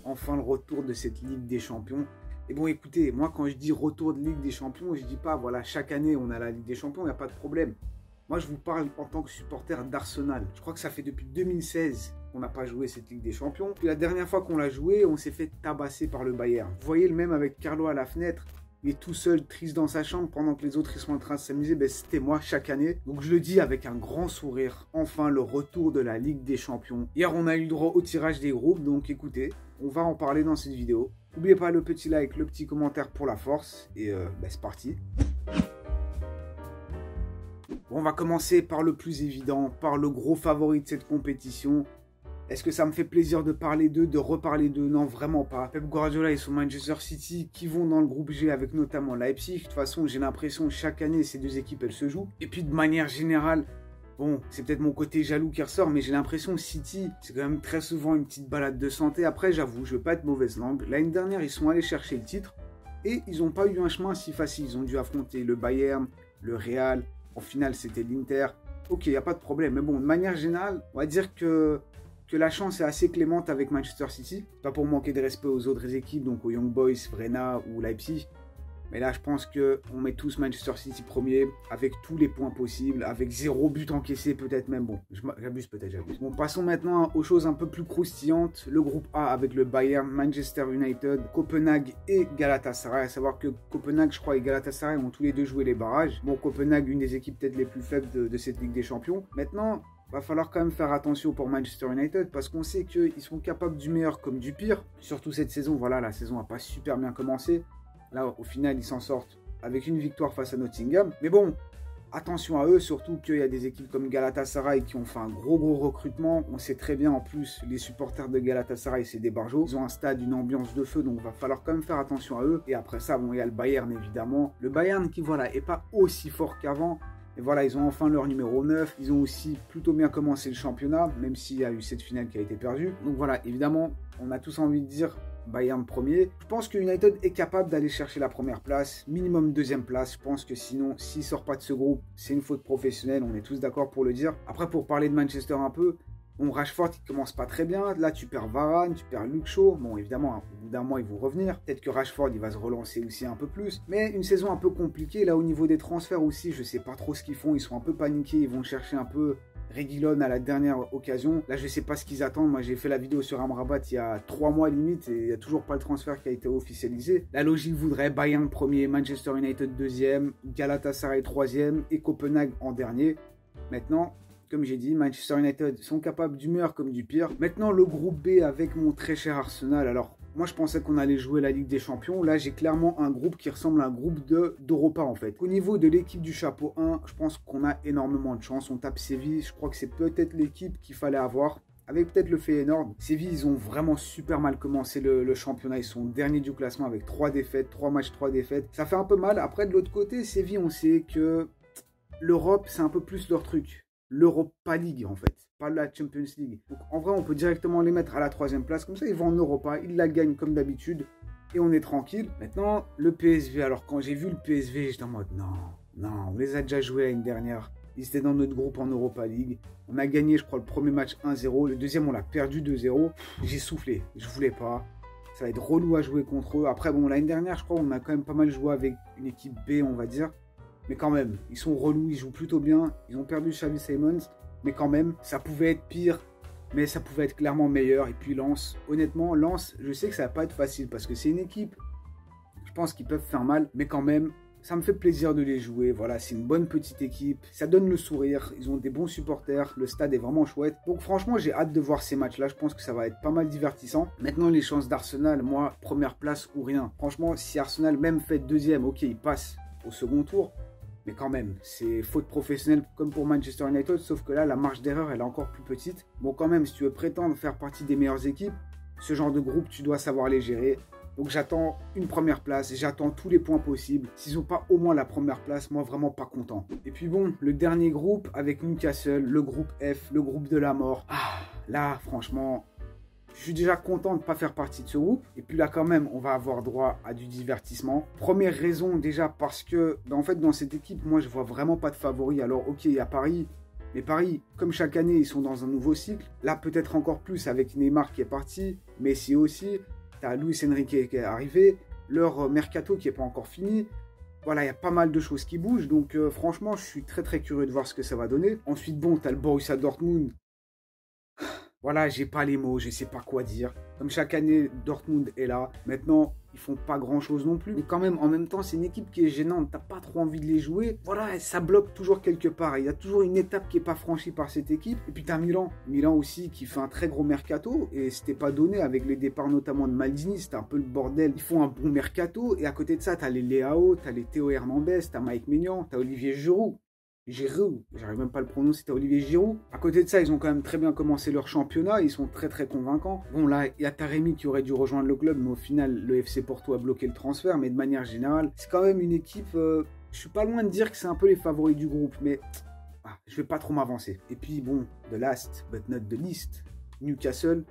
enfin le retour de cette Ligue des Champions. Et bon, écoutez, moi quand je dis retour de Ligue des Champions, je dis pas, voilà, chaque année on a la Ligue des Champions, il n'y a pas de problème. Moi, je vous parle en tant que supporter d'Arsenal. Je crois que ça fait depuis 2016 qu'on n'a pas joué cette Ligue des Champions. Puis la dernière fois qu'on l'a joué, on s'est fait tabasser par le Bayern. Vous voyez le même avec Carlo à la fenêtre. Il est tout seul, triste dans sa chambre, pendant que les autres ils sont en train de s'amuser. Ben, c'était moi chaque année. Donc je le dis avec un grand sourire. Enfin, le retour de la Ligue des Champions. Hier, on a eu le droit au tirage des groupes. Donc écoutez, on va en parler dans cette vidéo. N'oubliez pas le petit like, le petit commentaire pour la force. Et ben, c'est parti. Bon, on va commencer par le plus évident, par le gros favori de cette compétition. Est-ce que ça me fait plaisir de parler d'eux, de reparler d'eux? Non, vraiment pas. Pep Guardiola et son Manchester City qui vont dans le groupe G avec notamment Leipzig. De toute façon, j'ai l'impression que chaque année, ces deux équipes, elles se jouent. Et puis de manière générale, bon, c'est peut-être mon côté jaloux qui ressort, mais j'ai l'impression que City, c'est quand même très souvent une petite balade de santé. Après, j'avoue, je ne veux pas être mauvaise langue. L'année dernière, ils sont allés chercher le titre et ils n'ont pas eu un chemin si facile. Ils ont dû affronter le Bayern, le Real. Au final, c'était l'Inter. Ok, il n'y a pas de problème. Mais bon, de manière générale, on va dire que la chance est assez clémente avec Manchester City. Pas pour manquer de respect aux autres équipes, donc aux Young Boys, Vrena ou Leipzig. Mais là, je pense qu'on met tous Manchester City premier, avec tous les points possibles, avec 0 but encaissé peut-être même. Bon, j'abuse peut-être, j'abuse. Bon, passons maintenant aux choses un peu plus croustillantes. Le groupe A avec le Bayern, Manchester United, Copenhague et Galatasaray. À savoir que Copenhague, je crois, et Galatasaray ont tous les deux joué les barrages. Bon, Copenhague, une des équipes peut-être les plus faibles de cette Ligue des Champions. Maintenant, va falloir quand même faire attention pour Manchester United parce qu'on sait qu'ils sont capables du meilleur comme du pire. Surtout cette saison, voilà, la saison n'a pas super bien commencé. Là, au final, ils s'en sortent avec une victoire face à Nottingham. Mais bon, attention à eux, surtout qu'il y a des équipes comme Galatasaray qui ont fait un gros recrutement. On sait très bien, en plus, les supporters de Galatasaray, c'est des barjots. Ils ont un stade, une ambiance de feu, donc il va falloir quand même faire attention à eux. Et après ça, bon, il y a le Bayern, évidemment. Le Bayern qui, voilà, est pas aussi fort qu'avant. Et voilà, ils ont enfin leur numéro 9. Ils ont aussi plutôt bien commencé le championnat, même s'il y a eu cette finale qui a été perdue. Donc voilà, évidemment, on a tous envie de dire Bayern premier. Je pense que United est capable d'aller chercher la première place, minimum deuxième place. Je pense que sinon, s'il ne sort pas de ce groupe, c'est une faute professionnelle. On est tous d'accord pour le dire. Après, pour parler de Manchester un peu, bon, Rashford, il commence pas très bien. Là, tu perds Varane, tu perds Luke Shaw. Bon, évidemment, au bout d'un mois, ils vont revenir. Peut-être que Rashford, il va se relancer aussi un peu plus. Mais une saison un peu compliquée. Là, au niveau des transferts aussi, je sais pas trop ce qu'ils font. Ils sont un peu paniqués. Ils vont chercher un peu Reguilon à la dernière occasion. Là, je sais pas ce qu'ils attendent. Moi, j'ai fait la vidéo sur Amrabat il y a 3 mois limite et il n'y a toujours pas le transfert qui a été officialisé. La logique voudrait Bayern premier, Manchester United deuxième, Galatasaray troisième et Copenhague en dernier. Maintenant, comme j'ai dit, Manchester United sont capables du meilleur comme du pire. Maintenant, le groupe B avec mon très cher Arsenal. Alors, moi, je pensais qu'on allait jouer la Ligue des Champions. Là, j'ai clairement un groupe qui ressemble à un groupe d'Europa, en fait. Au niveau de l'équipe du chapeau 1, je pense qu'on a énormément de chance. On tape Séville. Je crois que c'est peut-être l'équipe qu'il fallait avoir. Avec peut-être le Feyenoord. Séville, ils ont vraiment super mal commencé le championnat. Ils sont derniers du classement avec 3 défaites, 3 matchs, 3 défaites. Ça fait un peu mal. Après, de l'autre côté, Séville, on sait que l'Europe, c'est un peu plus leur truc. L'Europa League en fait, pas la Champions League. Donc en vrai, on peut directement les mettre à la 3e place. Comme ça, ils vont en Europa, ils la gagnent comme d'habitude et on est tranquille. Maintenant, le PSV. Alors quand j'ai vu le PSV, j'étais en mode non, on les a déjà joués l'année dernière. Ils étaient dans notre groupe en Europa League. On a gagné, je crois, le premier match 1-0. Le deuxième, on l'a perdu 2-0. J'ai soufflé, je voulais pas. Ça va être relou à jouer contre eux. Après, bon, l'année dernière, je crois, on a quand même pas mal joué avec une équipe B, on va dire. Mais quand même, ils sont relous, ils jouent plutôt bien. Ils ont perdu Xavi Simons. Mais quand même, ça pouvait être pire. Mais ça pouvait être clairement meilleur. Et puis Lens, honnêtement, Lens, je sais que ça va pas être facile. Parce que c'est une équipe, je pense qu'ils peuvent faire mal. Mais quand même, ça me fait plaisir de les jouer. Voilà, c'est une bonne petite équipe. Ça donne le sourire. Ils ont des bons supporters. Le stade est vraiment chouette. Donc franchement, j'ai hâte de voir ces matchs-là. Je pense que ça va être pas mal divertissant. Maintenant, les chances d'Arsenal, moi, première place ou rien. Franchement, si Arsenal même fait deuxième, ok, il passe au second tour. Mais quand même, c'est faute professionnelle comme pour Manchester United, sauf que là, la marge d'erreur, elle est encore plus petite. Bon, quand même, si tu veux prétendre faire partie des meilleures équipes, ce genre de groupe, tu dois savoir les gérer. Donc j'attends une première place, j'attends tous les points possibles. S'ils n'ont pas au moins la première place, moi vraiment pas content. Et puis bon, le dernier groupe avec Newcastle, le groupe F, le groupe de la mort. Ah, là, franchement, je suis déjà content de ne pas faire partie de ce groupe. Et puis là, quand même, on va avoir droit à du divertissement. Première raison, déjà, parce que, en fait, dans cette équipe, moi, je vois vraiment pas de favoris. Alors, ok, il y a Paris, Mais Paris, comme chaque année, ils sont dans un nouveau cycle. Là, peut-être encore plus avec Neymar qui est parti, Messi aussi. Tu as Luis Enrique qui est arrivé, leur mercato qui n'est pas encore fini. Voilà, il y a pas mal de choses qui bougent. Donc franchement, je suis très très curieux de voir ce que ça va donner. Ensuite, bon, tu as le Borussia Dortmund. Voilà, j'ai pas les mots, je sais pas quoi dire. Comme chaque année, Dortmund est là. Maintenant, ils font pas grand chose non plus. Mais quand même, en même temps, c'est une équipe qui est gênante. T'as pas trop envie de les jouer. Voilà, ça bloque toujours quelque part. Il y a toujours une étape qui est pas franchie par cette équipe. Et puis t'as Milan. Milan aussi qui fait un très gros mercato. Et c'était pas donné avec les départs notamment de Maldini. C'était un peu le bordel. Ils font un bon mercato. Et à côté de ça, t'as les Leao, t'as les Théo Hernandez, t'as Mike Maignan, t'as Olivier Giroud. Giroud, j'arrive même pas à le prononcer, c'était Olivier Giroud. À côté de ça, ils ont quand même très bien commencé leur championnat, ils sont très très convaincants. Bon là, il y a Taremi qui aurait dû rejoindre le club, mais au final, le FC Porto a bloqué le transfert. Mais de manière générale, c'est quand même une équipe, je suis pas loin de dire que c'est un peu les favoris du groupe, mais je vais pas trop m'avancer. Et puis bon, the last but not the least, Newcastle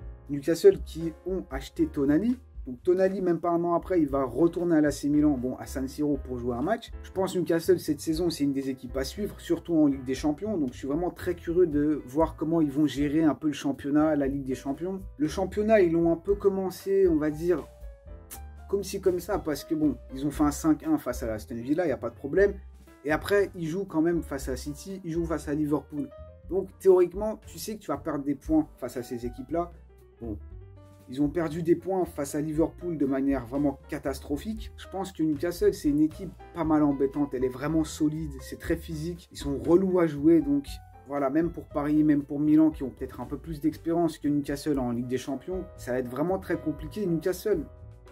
qui ont acheté Tonali. Donc Tonali, même pas un an après, il va retourner à l'AC Milan, bon, à San Siro pour jouer un match. Je pense Newcastle, cette saison, c'est une des équipes à suivre, surtout en Ligue des Champions. Donc je suis vraiment très curieux de voir comment ils vont gérer un peu le championnat, la Ligue des Champions. Le championnat, ils l'ont un peu commencé, on va dire, comme ci, comme ça, parce que bon, ils ont fait un 5-1 face à Aston Villa, il n'y a pas de problème. Et après, ils jouent quand même face à City, ils jouent face à Liverpool. Donc théoriquement, tu sais que tu vas perdre des points face à ces équipes-là. Bon. Ils ont perdu des points face à Liverpool de manière vraiment catastrophique. Je pense que Newcastle, c'est une équipe pas mal embêtante. Elle est vraiment solide, c'est très physique. Ils sont relous à jouer, donc voilà, même pour Paris, même pour Milan, qui ont peut-être un peu plus d'expérience que Newcastle en Ligue des Champions, ça va être vraiment très compliqué. Newcastle,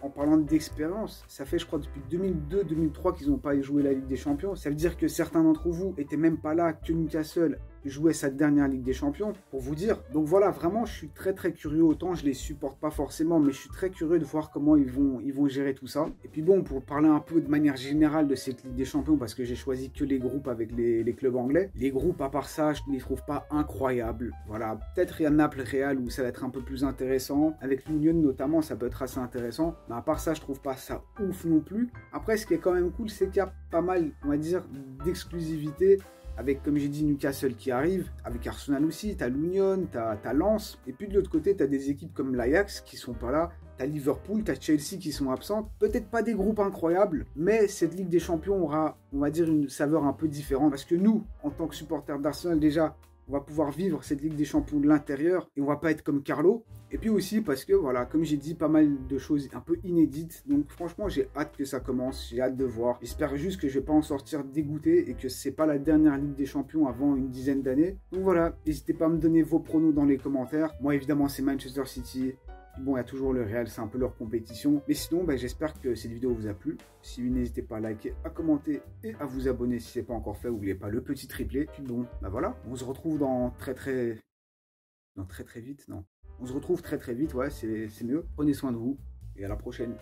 en parlant d'expérience, ça fait je crois depuis 2002-2003 qu'ils n'ont pas joué la Ligue des Champions. Ça veut dire que certains d'entre vous étaient même pas là que Newcastle jouait sa dernière Ligue des Champions, pour vous dire. Donc voilà, vraiment, je suis très très curieux. Autant je les supporte pas forcément, mais je suis très curieux de voir comment ils vont gérer tout ça. Et puis bon, pour parler un peu de manière générale de cette Ligue des Champions, parce que j'ai choisi que les groupes avec les clubs anglais. Les groupes, à part ça, je ne les trouve pas incroyables. Voilà, peut-être il y a Naples-Real où ça va être un peu plus intéressant. Avec l'Union notamment, ça peut être assez intéressant. Mais à part ça, je trouve pas ça ouf non plus. Après, ce qui est quand même cool, c'est qu'il y a pas mal, on va dire, d'exclusivité. Avec, comme j'ai dit, Newcastle qui arrive, avec Arsenal aussi, t'as l'Union, t'as Lens, et puis de l'autre côté, t'as des équipes comme l'Ajax qui sont pas là, t'as Liverpool, t'as Chelsea qui sont absentes. Peut-être pas des groupes incroyables, mais cette Ligue des Champions aura, on va dire, une saveur un peu différente, parce que nous, en tant que supporters d'Arsenal, déjà, on va pouvoir vivre cette Ligue des Champions de l'intérieur, et on va pas être comme Carlo. Et puis aussi parce que, voilà, comme j'ai dit, pas mal de choses un peu inédites. Donc franchement, j'ai hâte que ça commence, j'ai hâte de voir. J'espère juste que je vais pas en sortir dégoûté et que c'est pas la dernière Ligue des Champions avant une dizaine d'années. Donc voilà, n'hésitez pas à me donner vos pronos dans les commentaires. Moi, évidemment, c'est Manchester City. Bon, il y a toujours le Real, c'est un peu leur compétition. Mais sinon, j'espère que cette vidéo vous a plu. Si oui, n'hésitez pas à liker, à commenter et à vous abonner si ce n'est pas encore fait. N'oubliez pas le petit triplé. Puis bon, voilà, on se retrouve dans très vite, non. On se retrouve très vite, ouais, c'est mieux. Prenez soin de vous et à la prochaine.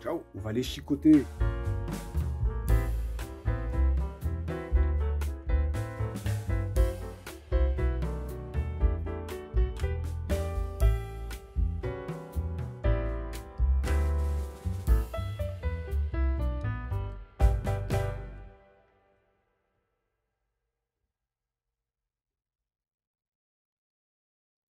Ciao, on va les chicoter.